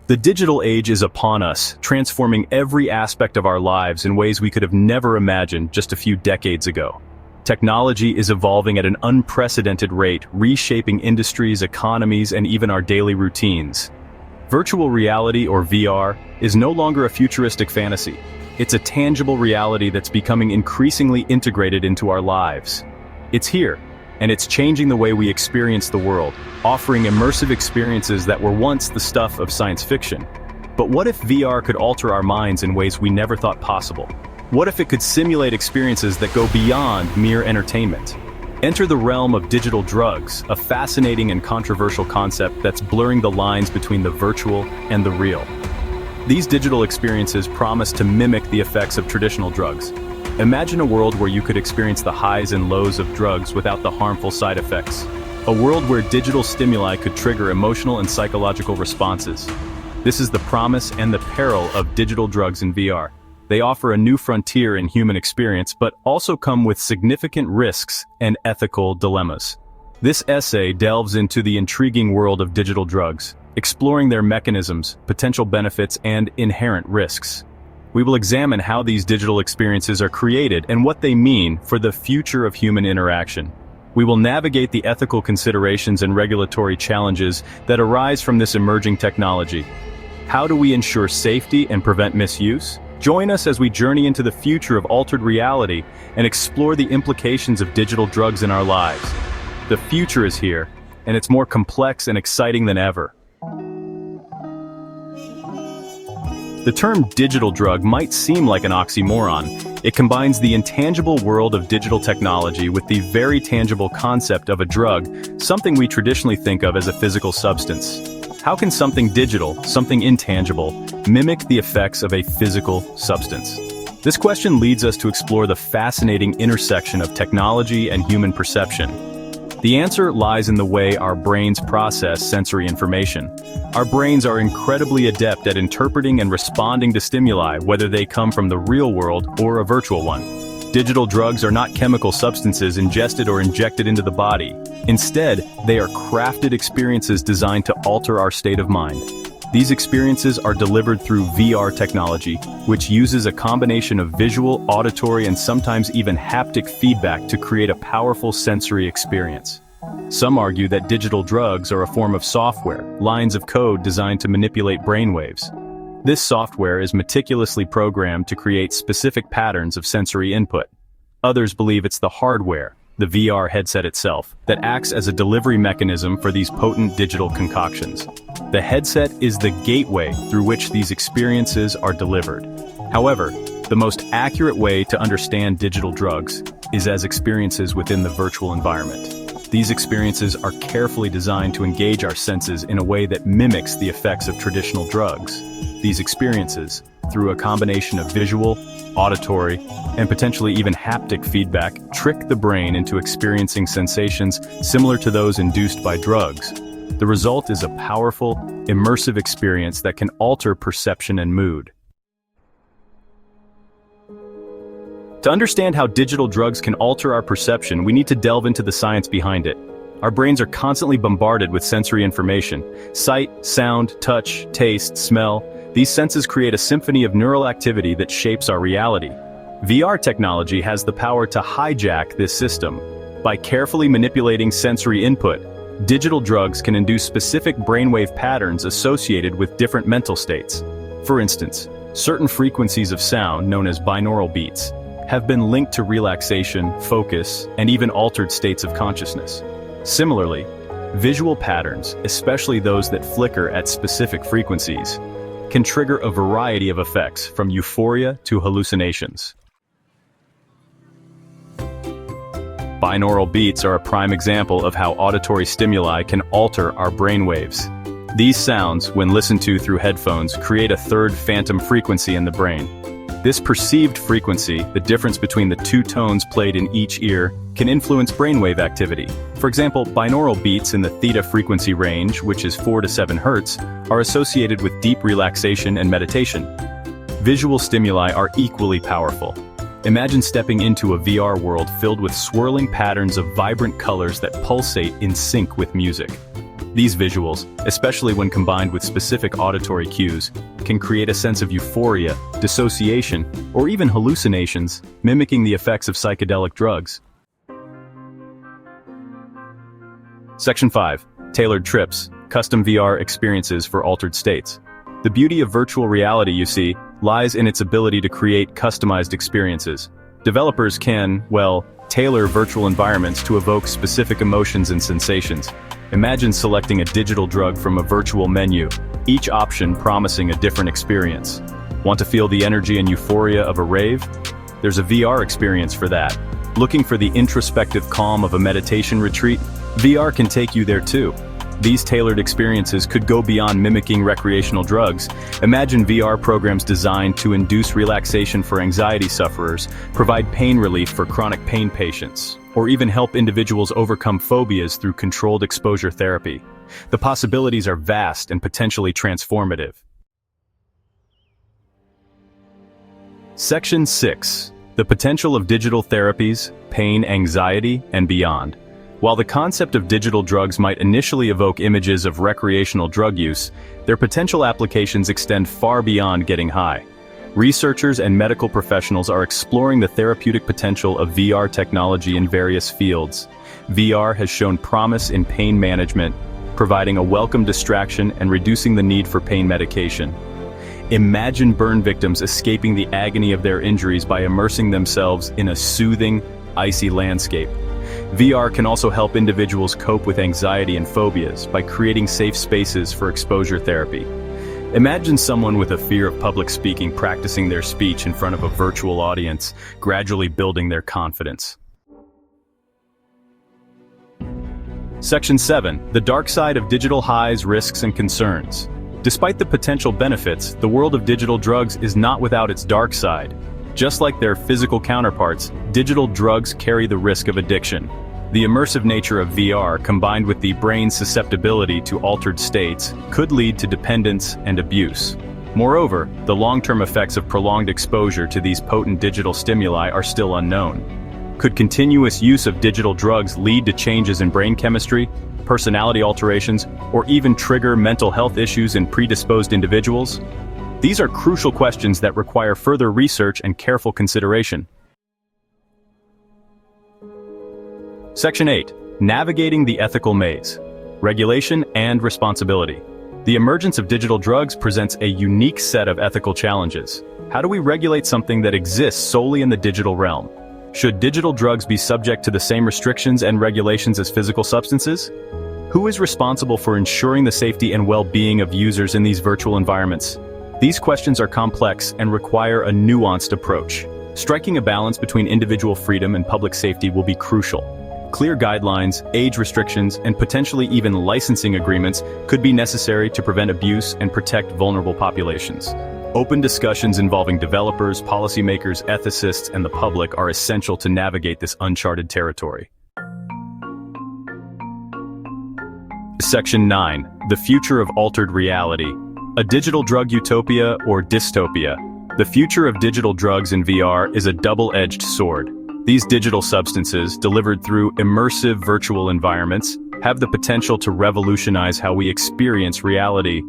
The digital age is upon us, transforming every aspect of our lives in ways we could have never imagined just a few decades ago. Technology is evolving at an unprecedented rate, reshaping industries, economies, and even our daily routines. Virtual reality, or VR, is no longer a futuristic fantasy. It's a tangible reality that's becoming increasingly integrated into our lives. It's here, and it's changing the way we experience the world, offering immersive experiences that were once the stuff of science fiction. But what if VR could alter our minds in ways we never thought possible? What if it could simulate experiences that go beyond mere entertainment? Enter the realm of digital drugs, a fascinating and controversial concept that's blurring the lines between the virtual and the real. These digital experiences promise to mimic the effects of traditional drugs. Imagine a world where you could experience the highs and lows of drugs without the harmful side effects. A world where digital stimuli could trigger emotional and psychological responses. This is the promise and the peril of digital drugs in VR. They offer a new frontier in human experience, but also come with significant risks and ethical dilemmas. This essay delves into the intriguing world of digital drugs, exploring their mechanisms, potential benefits, and inherent risks. We will examine how these digital experiences are created and what they mean for the future of human interaction. We will navigate the ethical considerations and regulatory challenges that arise from this emerging technology. How do we ensure safety and prevent misuse? Join us as we journey into the future of altered reality and explore the implications of digital drugs in our lives. The future is here, and it's more complex and exciting than ever. The term digital drug might seem like an oxymoron. It combines the intangible world of digital technology with the very tangible concept of a drug, something we traditionally think of as a physical substance. How can something digital, something intangible, mimic the effects of a physical substance? This question leads us to explore the fascinating intersection of technology and human perception. The answer lies in the way our brains process sensory information. Our brains are incredibly adept at interpreting and responding to stimuli, whether they come from the real world or a virtual one. Digital drugs are not chemical substances ingested or injected into the body. Instead, they are crafted experiences designed to alter our state of mind. These experiences are delivered through VR technology, which uses a combination of visual, auditory, and sometimes even haptic feedback to create a powerful sensory experience. Some argue that digital drugs are a form of software, lines of code designed to manipulate brainwaves. This software is meticulously programmed to create specific patterns of sensory input. Others believe it's the hardware, the VR headset itself, that acts as a delivery mechanism for these potent digital concoctions. The headset is the gateway through which these experiences are delivered. However, the most accurate way to understand digital drugs is as experiences within the virtual environment. These experiences are carefully designed to engage our senses in a way that mimics the effects of traditional drugs. These experiences, through a combination of visual, auditory, and potentially even haptic feedback, trick the brain into experiencing sensations similar to those induced by drugs. The result is a powerful, immersive experience that can alter perception and mood. To understand how digital drugs can alter our perception, we need to delve into the science behind it. Our brains are constantly bombarded with sensory information. Sight, sound, touch, taste, smell. These senses create a symphony of neural activity that shapes our reality. VR technology has the power to hijack this system. By carefully manipulating sensory input, digital drugs can induce specific brainwave patterns associated with different mental states. For instance, certain frequencies of sound, known as binaural beats, have been linked to relaxation, focus, and even altered states of consciousness. Similarly, visual patterns, especially those that flicker at specific frequencies, can trigger a variety of effects, from euphoria to hallucinations. Binaural beats are a prime example of how auditory stimuli can alter our brainwaves. These sounds, when listened to through headphones, create a third phantom frequency in the brain. This perceived frequency, the difference between the two tones played in each ear, can influence brainwave activity. For example, binaural beats in the theta frequency range, which is 4 to 7 Hz, are associated with deep relaxation and meditation. Visual stimuli are equally powerful. Imagine stepping into a VR world filled with swirling patterns of vibrant colors that pulsate in sync with music. These visuals, especially when combined with specific auditory cues, can create a sense of euphoria, dissociation, or even hallucinations, mimicking the effects of psychedelic drugs. Section 5. Tailored trips, custom VR experiences for altered states. The beauty of virtual reality, you see, lies in its ability to create customized experiences. Developers can, well, tailor virtual environments to evoke specific emotions and sensations. Imagine selecting a digital drug from a virtual menu, each option promising a different experience. Want to feel the energy and euphoria of a rave? There's a VR experience for that. Looking for the introspective calm of a meditation retreat? VR can take you there too. These tailored experiences could go beyond mimicking recreational drugs. Imagine VR programs designed to induce relaxation for anxiety sufferers, provide pain relief for chronic pain patients, or even help individuals overcome phobias through controlled exposure therapy. The possibilities are vast and potentially transformative. Section 6. The potential of digital therapies, pain, anxiety, and beyond. While the concept of digital drugs might initially evoke images of recreational drug use, their potential applications extend far beyond getting high. Researchers and medical professionals are exploring the therapeutic potential of VR technology in various fields. VR has shown promise in pain management, providing a welcome distraction and reducing the need for pain medication. Imagine burn victims escaping the agony of their injuries by immersing themselves in a soothing, icy landscape. VR can also help individuals cope with anxiety and phobias by creating safe spaces for exposure therapy. Imagine someone with a fear of public speaking practicing their speech in front of a virtual audience, gradually building their confidence. Section 7. The dark side of digital highs, risks, and concerns. Despite the potential benefits, the world of digital drugs is not without its dark side. Just like their physical counterparts, digital drugs carry the risk of addiction. The immersive nature of VR, combined with the brain's susceptibility to altered states, could lead to dependence and abuse. Moreover, the long-term effects of prolonged exposure to these potent digital stimuli are still unknown. Could continuous use of digital drugs lead to changes in brain chemistry, personality alterations, or even trigger mental health issues in predisposed individuals? These are crucial questions that require further research and careful consideration. Section 8. Navigating the ethical maze. Regulation and responsibility. The emergence of digital drugs presents a unique set of ethical challenges. How do we regulate something that exists solely in the digital realm? Should digital drugs be subject to the same restrictions and regulations as physical substances? Who is responsible for ensuring the safety and well-being of users in these virtual environments? These questions are complex and require a nuanced approach. Striking a balance between individual freedom and public safety will be crucial. Clear guidelines, age restrictions, and potentially even licensing agreements could be necessary to prevent abuse and protect vulnerable populations. Open discussions involving developers, policymakers, ethicists, and the public are essential to navigate this uncharted territory. Section 9. The future of altered reality. A digital drug utopia or dystopia. The future of digital drugs in VR is a double-edged sword. These digital substances, delivered through immersive virtual environments, have the potential to revolutionize how we experience reality.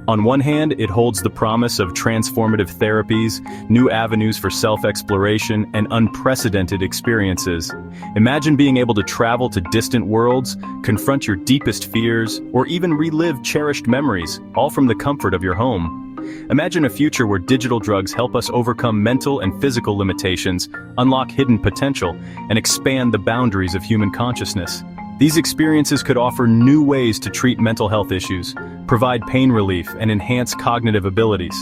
On one hand, it holds the promise of transformative therapies, new avenues for self-exploration, and unprecedented experiences. Imagine being able to travel to distant worlds, confront your deepest fears, or even relive cherished memories, all from the comfort of your home. Imagine a future where digital drugs help us overcome mental and physical limitations, unlock hidden potential, and expand the boundaries of human consciousness. These experiences could offer new ways to treat mental health issues, provide pain relief, and enhance cognitive abilities.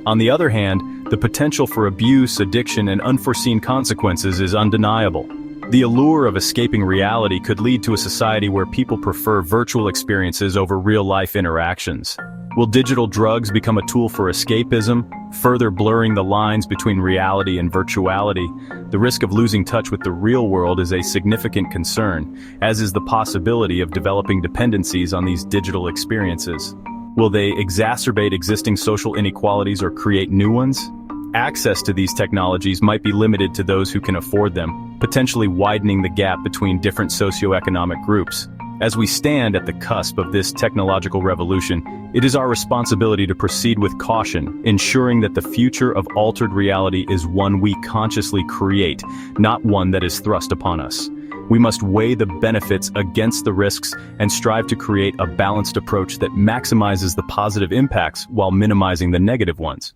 On the other hand, the potential for abuse, addiction, and unforeseen consequences is undeniable. The allure of escaping reality could lead to a society where people prefer virtual experiences over real-life interactions. Will digital drugs become a tool for escapism, further blurring the lines between reality and virtuality? The risk of losing touch with the real world is a significant concern, as is the possibility of developing dependencies on these digital experiences. Will they exacerbate existing social inequalities or create new ones? Access to these technologies might be limited to those who can afford them, potentially widening the gap between different socioeconomic groups. As we stand at the cusp of this technological revolution, it is our responsibility to proceed with caution, ensuring that the future of altered reality is one we consciously create, not one that is thrust upon us. We must weigh the benefits against the risks and strive to create a balanced approach that maximizes the positive impacts while minimizing the negative ones.